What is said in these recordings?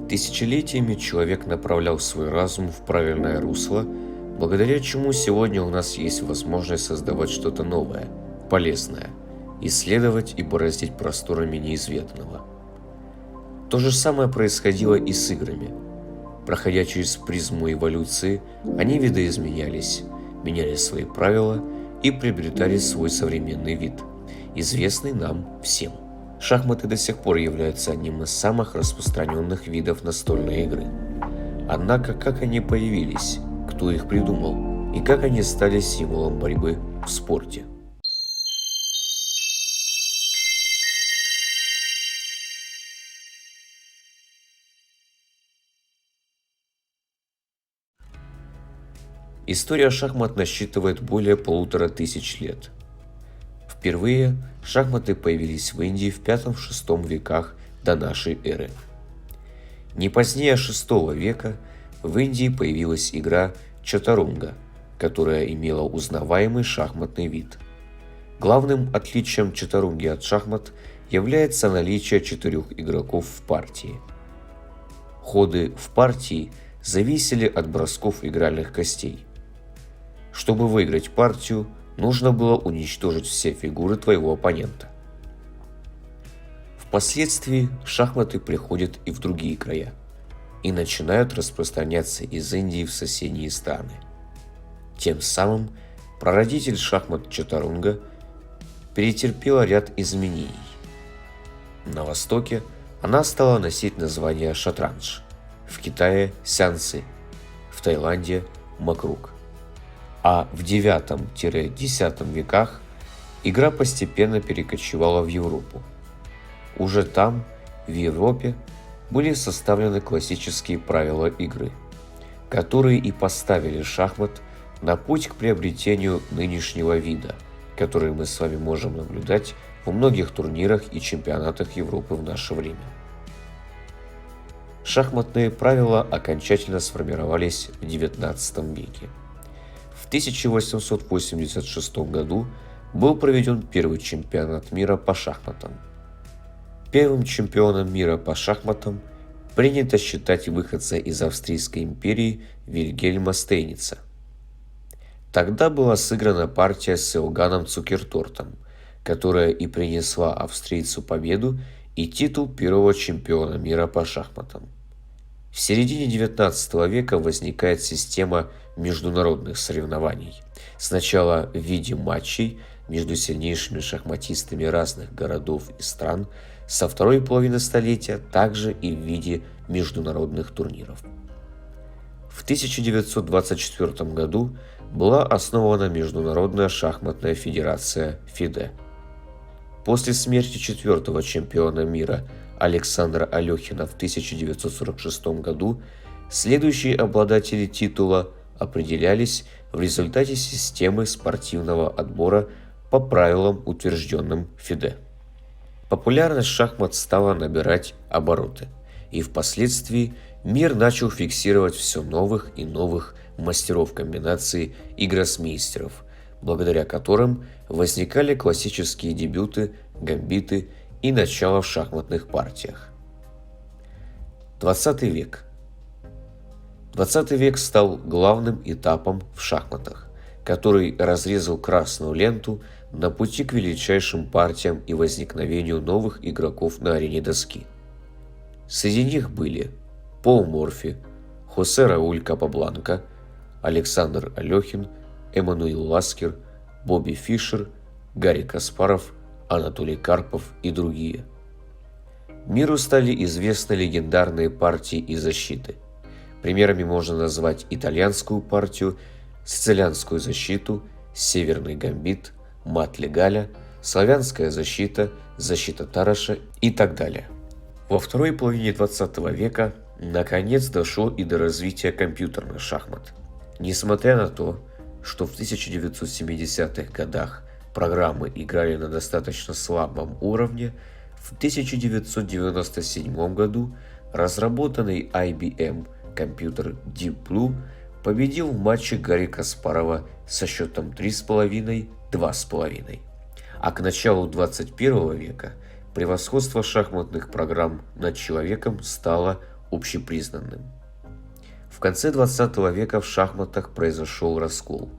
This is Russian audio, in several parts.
Тысячелетиями человек направлял свой разум в правильное русло, благодаря чему сегодня у нас есть возможность создавать что-то новое, полезное, исследовать и бороздить просторами неизведанного. То же самое происходило и с играми. Проходя через призму эволюции, они видоизменялись, меняли свои правила и приобретали свой современный вид, известный нам всем. Шахматы до сих пор являются одним из самых распространенных видов настольной игры. Однако, как они появились, кто их придумал и как они стали символом борьбы в спорте? История шахмат насчитывает более 1500 лет. Впервые шахматы появились в Индии в V-VI веках до нашей эры. Не позднее VI века в Индии появилась игра чатурунга, которая имела узнаваемый шахматный вид. Главным отличием чатурунги от шахмат является наличие 4 игроков в партии. Ходы в партии зависели от бросков игральных костей. Чтобы выиграть партию, нужно было уничтожить все фигуры твоего оппонента. Впоследствии шахматы приходят и в другие края и начинают распространяться из Индии в соседние страны. Тем самым прародитель шахмат чатурунга претерпела ряд изменений. На Востоке она стала носить название шатранж, в Китае – сянцы, в Таиланде – макрук. А в IX-X веках игра постепенно перекочевала в Европу. Уже там, в Европе, были составлены классические правила игры, которые и поставили шахмат на путь к приобретению нынешнего вида, который мы с вами можем наблюдать во многих турнирах и чемпионатах Европы в наше время. Шахматные правила окончательно сформировались в XIX веке. В 1886 году был проведен первый чемпионат мира по шахматам. Первым чемпионом мира по шахматам принято считать выходца из Австрийской империи Вильгельма Стейница. Тогда была сыграна партия с Иоганном Цукертортом, которая и принесла австрийцу победу и титул первого чемпиона мира по шахматам. В середине XIX века возникает система международных соревнований. Сначала в виде матчей между сильнейшими шахматистами разных городов и стран, со второй половины столетия также и в виде международных турниров. В 1924 году была основана Международная шахматная федерация ФИДЕ. После смерти четвертого чемпиона мира Александра Алехина в 1946 году следующие обладатели титула определялись в результате системы спортивного отбора по правилам, утвержденным ФИДЕ. Популярность шахмат стала набирать обороты, и впоследствии мир начал фиксировать все новых и новых мастеров комбинаций и гроссмейстеров, благодаря которым возникали классические дебюты, гамбиты и начало в шахматных партиях. 20 век. 20 век стал главным этапом в шахматах, который разрезал красную ленту на пути к величайшим партиям и возникновению новых игроков на арене доски. Среди них были Пол Морфи, Хосе Рауль Капабланка, Александр Алехин, Эммануил Ласкер, Бобби Фишер, Гарри Каспаров, Анатолий Карпов и другие. Миру стали известны легендарные партии и защиты. Примерами можно назвать итальянскую партию, сицилианскую защиту, северный гамбит, мат Легаля, славянская защита, защита Тараша и так далее. Во второй половине 20 века наконец дошло и до развития компьютерных шахмат. Несмотря на то, что в 1970-х годах программы играли на достаточно слабом уровне, в 1997 году разработанный IBM компьютер Deep Blue победил в матче Гарри Каспарова со счетом 3,5-2,5. А к началу 21 века превосходство шахматных программ над человеком стало общепризнанным. В конце 20 века в шахматах произошел раскол.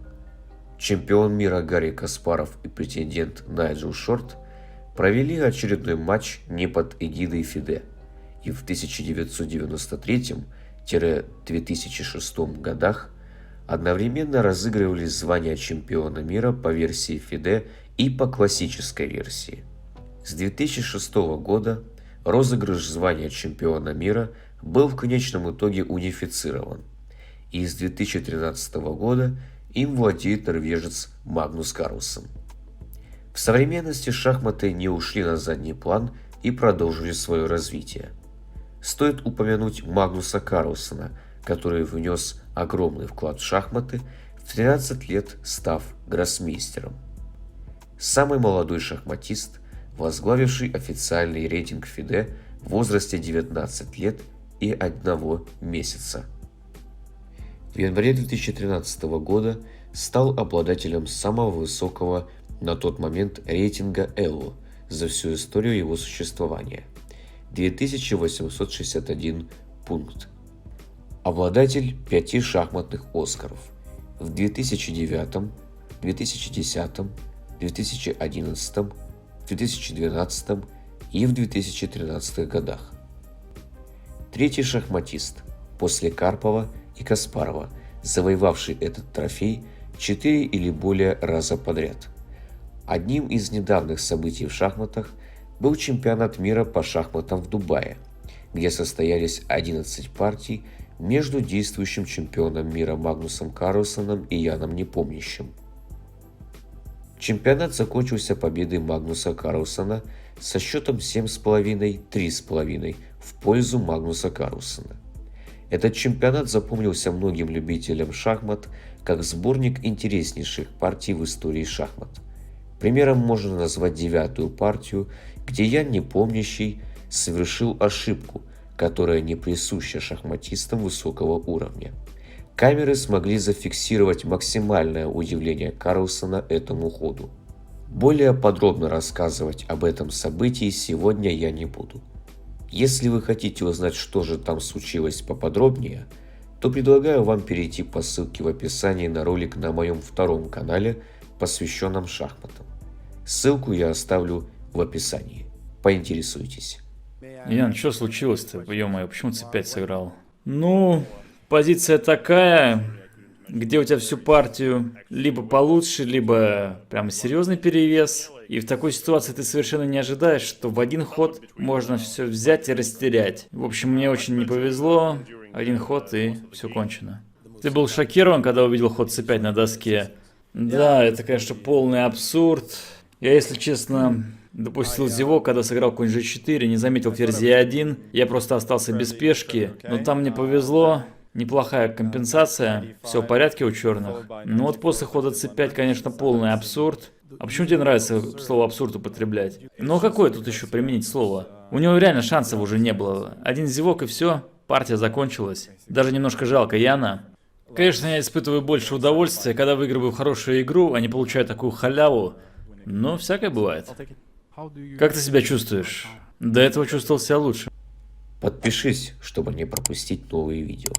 Чемпион мира Гарри Каспаров и претендент Найджел Шорт провели очередной матч не под эгидой ФИДЕ, и в 1993-2006 годах одновременно разыгрывались звания чемпиона мира по версии ФИДЕ и по классической версии. С 2006 года розыгрыш звания чемпиона мира был в конечном итоге унифицирован, и с 2013 года им владеет норвежец Магнус Карлсен. В современности шахматы не ушли на задний план и продолжили свое развитие. Стоит упомянуть Магнуса Карлсена, который внес огромный вклад в шахматы, в 13 лет став гроссмейстером. Самый молодой шахматист, возглавивший официальный рейтинг ФИДЕ в возрасте 19 лет и 1 месяца. В январе 2013 года стал обладателем самого высокого на тот момент рейтинга Элло за всю историю его существования – 2861 пункт. Обладатель 5 шахматных Оскаров в 2009, 2010, 2011, 2012 и в 2013 годах. Третий шахматист после Карпова и Каспарова, завоевавший этот трофей 4 или более раза подряд. Одним из недавних событий в шахматах был чемпионат мира по шахматам в Дубае, где состоялись 11 партий между действующим чемпионом мира Магнусом Карлсеном и Яном Непомнящим. Чемпионат закончился победой Магнуса Карлсена со счетом 7,5-3,5 в пользу Магнуса Карлсена. Этот чемпионат запомнился многим любителям шахмат как сборник интереснейших партий в истории шахмат. Примером можно назвать 9-ю партию, где Ян Непомнящий совершил ошибку, которая не присуща шахматистам высокого уровня. Камеры смогли зафиксировать максимальное удивление Карлсена этому ходу. Более подробно рассказывать об этом событии сегодня я не буду. Если вы хотите узнать, что же там случилось поподробнее, то предлагаю вам перейти по ссылке в описании на ролик на моем втором канале, посвященном шахматам. Ссылку я оставлю в описании. Поинтересуйтесь. Ян, что случилось-то? Ё-моё, почему c5 сыграл? Ну, позиция такая, где у тебя всю партию либо получше, либо прям серьезный перевес. И в такой ситуации ты совершенно не ожидаешь, что в один ход можно все взять и растерять. В общем, мне очень не повезло. Один ход и все кончено. Ты был шокирован, когда увидел ход c5 на доске? Да, это, конечно, полный абсурд. Я, если честно, допустил зевок, когда сыграл конь g4, не заметил ферзь e1. Я просто остался без пешки. Но там мне повезло. Неплохая компенсация. Все в порядке у черных. Но вот после хода c5, конечно, полный абсурд. А почему тебе нравится слово абсурд употреблять? Ну а какое тут еще применить слово? У него реально шансов уже не было. Один зевок и все, партия закончилась. Даже немножко жалко Яна. Конечно, я испытываю больше удовольствия, когда выигрываю хорошую игру, а не получаю такую халяву. Но всякое бывает. Как ты себя чувствуешь? До этого чувствовал себя лучше. Подпишись, чтобы не пропустить новые видео.